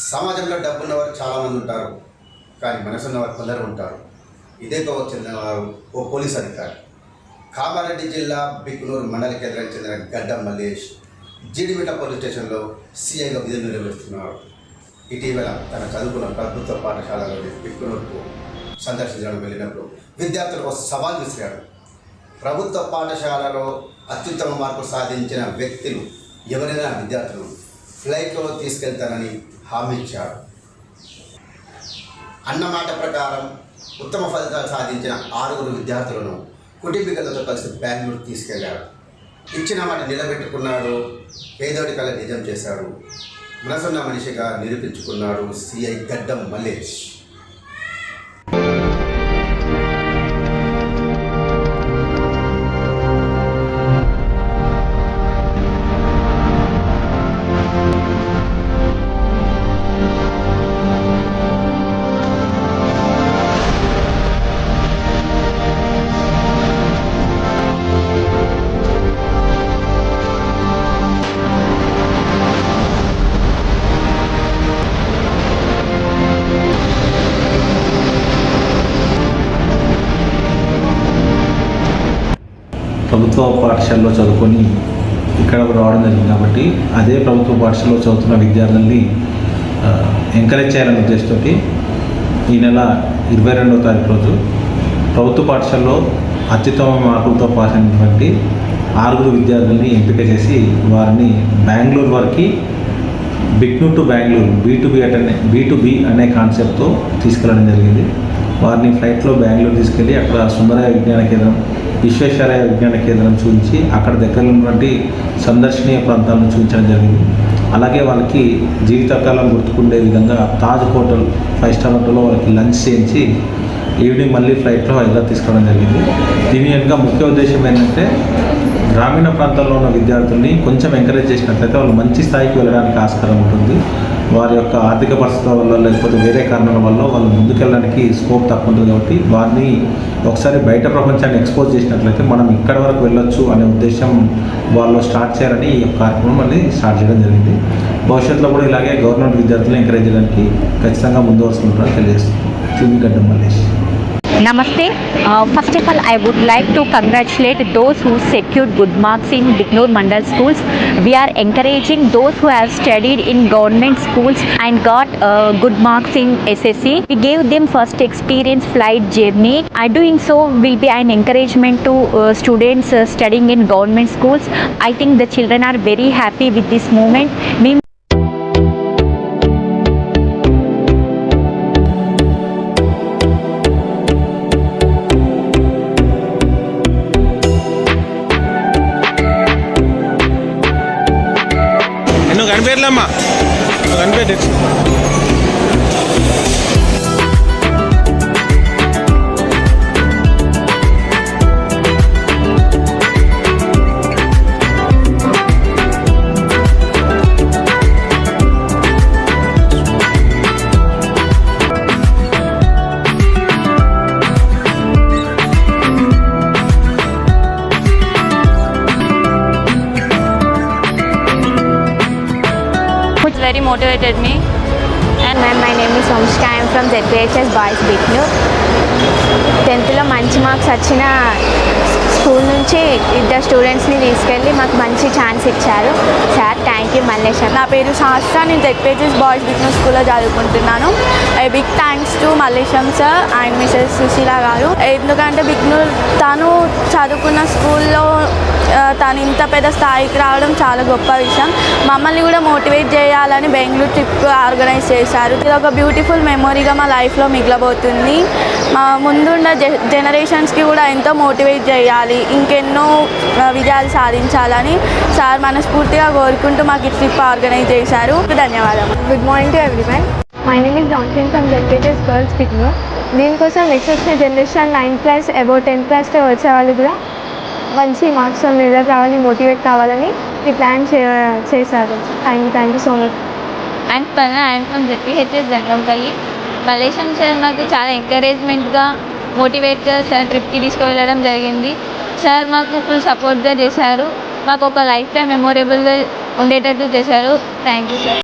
సమాజంలో డబ్బున్నవారు చాలామంది ఉంటారు, కానీ మనసున్నవారు కొందరు ఉంటారు. ఇదే కోవకు చెందినవారు ఓ పోలీస్ అధికారి. కామారెడ్డి జిల్లా బిక్నూరు మండల కేంద్రానికి చెందిన గడ్డం మల్లేష్ జీడిమిట్ట పోలీస్ స్టేషన్లో సిఐగా విధులు నిర్వహిస్తున్నారు. ఇటీవల తన చదువుకున్న ప్రభుత్వ పాఠశాలలోని బిక్నూరుకు సందర్శించడానికి వెళ్ళినప్పుడు విద్యార్థులకు సవాల్ విసిరాడు. ప్రభుత్వ పాఠశాలలో అత్యుత్తమ మార్కులు సాధించిన వ్యక్తులు ఎవరైనా విద్యార్థులు ఫ్లైట్లో తీసుకెళ్తానని హామీ ఇచ్చాడు. అన్నమాట ప్రకారం ఉత్తమ ఫలితాలు సాధించిన 6 విద్యార్థులను కుటుంబీకులతో కలిసి బెంగళూరు తీసుకెళ్లాడు. ఇచ్చిన మాట నిలబెట్టుకున్నాడు. పేదోడి కళ నిజం చేశాడు. మనసున్న మనిషిగా నిరూపించుకున్నాడు సిఐ గడ్డం మల్లేష్. ప్రభుత్వ పాఠశాలలో చదువుకొని ఇక్కడ రావడం జరిగింది కాబట్టి అదే ప్రభుత్వ పాఠశాలలో చదువుతున్న విద్యార్థుల్ని ఎంకరేజ్ చేయాలనే ఉద్దేశంతో ఈ నెల 22వ తారీఖు రోజు ప్రభుత్వ పాఠశాలలో అత్యుత్తమ మార్కులతో పాస్ అయినటువంటి 6 విద్యార్థుల్ని ఎంపిక చేసి వారిని బెంగళూరు వరకు బిక్నూర్ టు బెంగళూరు B2B అనే కాన్సెప్ట్తో తీసుకెళ్ళడం జరిగింది. వారిని ఫ్లైట్లో బెంగళూరు తీసుకెళ్ళి అక్కడ సుందరయ్య విజ్ఞాన కేంద్రం, విశ్వేశ్వరయ్య విజ్ఞాన కేంద్రం చూపించి అక్కడ దగ్గరలో ఉన్నటువంటి సందర్శనీయ ప్రాంతాలను చూపించడం జరిగింది. అలాగే వాళ్ళకి జీవితకాలం గుర్తుకుండే విధంగా తాజ్ హోటల్ 5 స్టార్ హోటల్లో వాళ్ళకి లంచ్ చేయించి ఈవినింగ్ మళ్ళీ ఫ్లైట్లో హైదరాబాద్ తీసుకోవడం జరిగింది. దీని యొక్క ముఖ్య ఉద్దేశం ఏంటంటే గ్రామీణ ప్రాంతాల్లో ఉన్న విద్యార్థుల్ని కొంచెం ఎంకరేజ్ చేసినట్లయితే వాళ్ళు మంచి స్థాయికి వెళ్ళడానికి ఆస్కారం ఉంటుంది. వారి యొక్క ఆర్థిక పరిస్థితుల వల్ల లేకపోతే వేరే కారణాల వల్ల వాళ్ళు ముందుకెళ్ళడానికి స్కోప్ తక్కువ ఉంటుంది. కాబట్టి వారిని ఒకసారి బయట ప్రపంచాన్ని ఎక్స్పోజ్ చేసినట్లయితే మనం ఇక్కడి వరకు వెళ్ళొచ్చు అనే ఉద్దేశం వాళ్ళు స్టార్ట్ చేయాలని ఈ కార్యక్రమం మళ్ళీ స్టార్ట్ చేయడం జరిగింది. భవిష్యత్తులో కూడా ఇలాగే గవర్నమెంట్ విద్యార్థులను ఎంకరేజ్ చేయడానికి ఖచ్చితంగా ముందు వస్తుంటారని తెలియజేస్తుంది. గడ్డం Mallesh. Namaste. First of all, I would like to congratulate those who secured good marks in Bignur Mandal schools. We are encouraging those who have studied in government schools and got good marks in SSC. We gave them first experience flight journey. Doing so will be an encouragement to students studying in government schools. I think the children are very happy with this movement. కనిపెట్టలేమ్మా కనిపెట్టచ్చు. Very motivated me. And my name is Omshka. I am from ZPHS Boys Bignur. 10th లో మంచి marks వచ్చిన school నుంచి 2 స్టూడెంట్స్ని తీసుకెళ్ళి మాకు మంచి chance ఇచ్చారు. Sir thank you Mallesh. నా పేరు శాస్త్ర. నేను ZPHS బాయ్స్ బిగ్నూర్ స్కూల్లో చదువుకుంటున్నాను. Big thanks to Mallesham sir and Mrs Sushila garu. ఎందుకంటే బిగ్నూర్ తను చదువుకున్న స్కూల్లో తను ఇంత పెద్ద స్థాయికి రావడం చాలా గొప్ప విషయం. మమ్మల్ని కూడా మోటివేట్ చేయాలని బెంగళూరు ట్రిప్ ఆర్గనైజ్ చేశారు. ఇది ఒక బ్యూటిఫుల్ మెమొరీగా మా లైఫ్లో మిగలబోతుంది. మా ముందున్న జనరేషన్స్కి కూడా ఎంతో మోటివేట్ చేయాలి, ఇంకెన్నో విజయాలు సాధించాలని సార్ మనస్ఫూర్తిగా కోరుకుంటూ మాకు ఈ ట్రిప్ ఆర్గనైజ్ చేశారు. ధన్యవాదాలు. Good morning to everyone. My name is Johnson from ZPHS girls Bignur. దీనికోసం నెక్స్ట్ వచ్చిన generation 9th class about 10th class వచ్చే వాళ్ళు కూడా మంచి మార్క్స్ రిజల్ట్ రావాలని మోటివేట్ కావాలని ఈ ప్లాన్ చేశారు. Thank you so much. And I'm from ZPHS Jangampalli. Mallesham sir మాకు చాలా ఎంకరేజ్మెంట్గా మోటివేట్గా సార్ ట్రిప్కి తీసుకువెళ్ళడం జరిగింది. సార్ మాకు ఫుల్ సపోర్ట్గా చేశారు. మాకు ఒక లైఫ్ టైం మెమొరబుల్గా ఉండేటట్టు చేశారు. Thank you sir.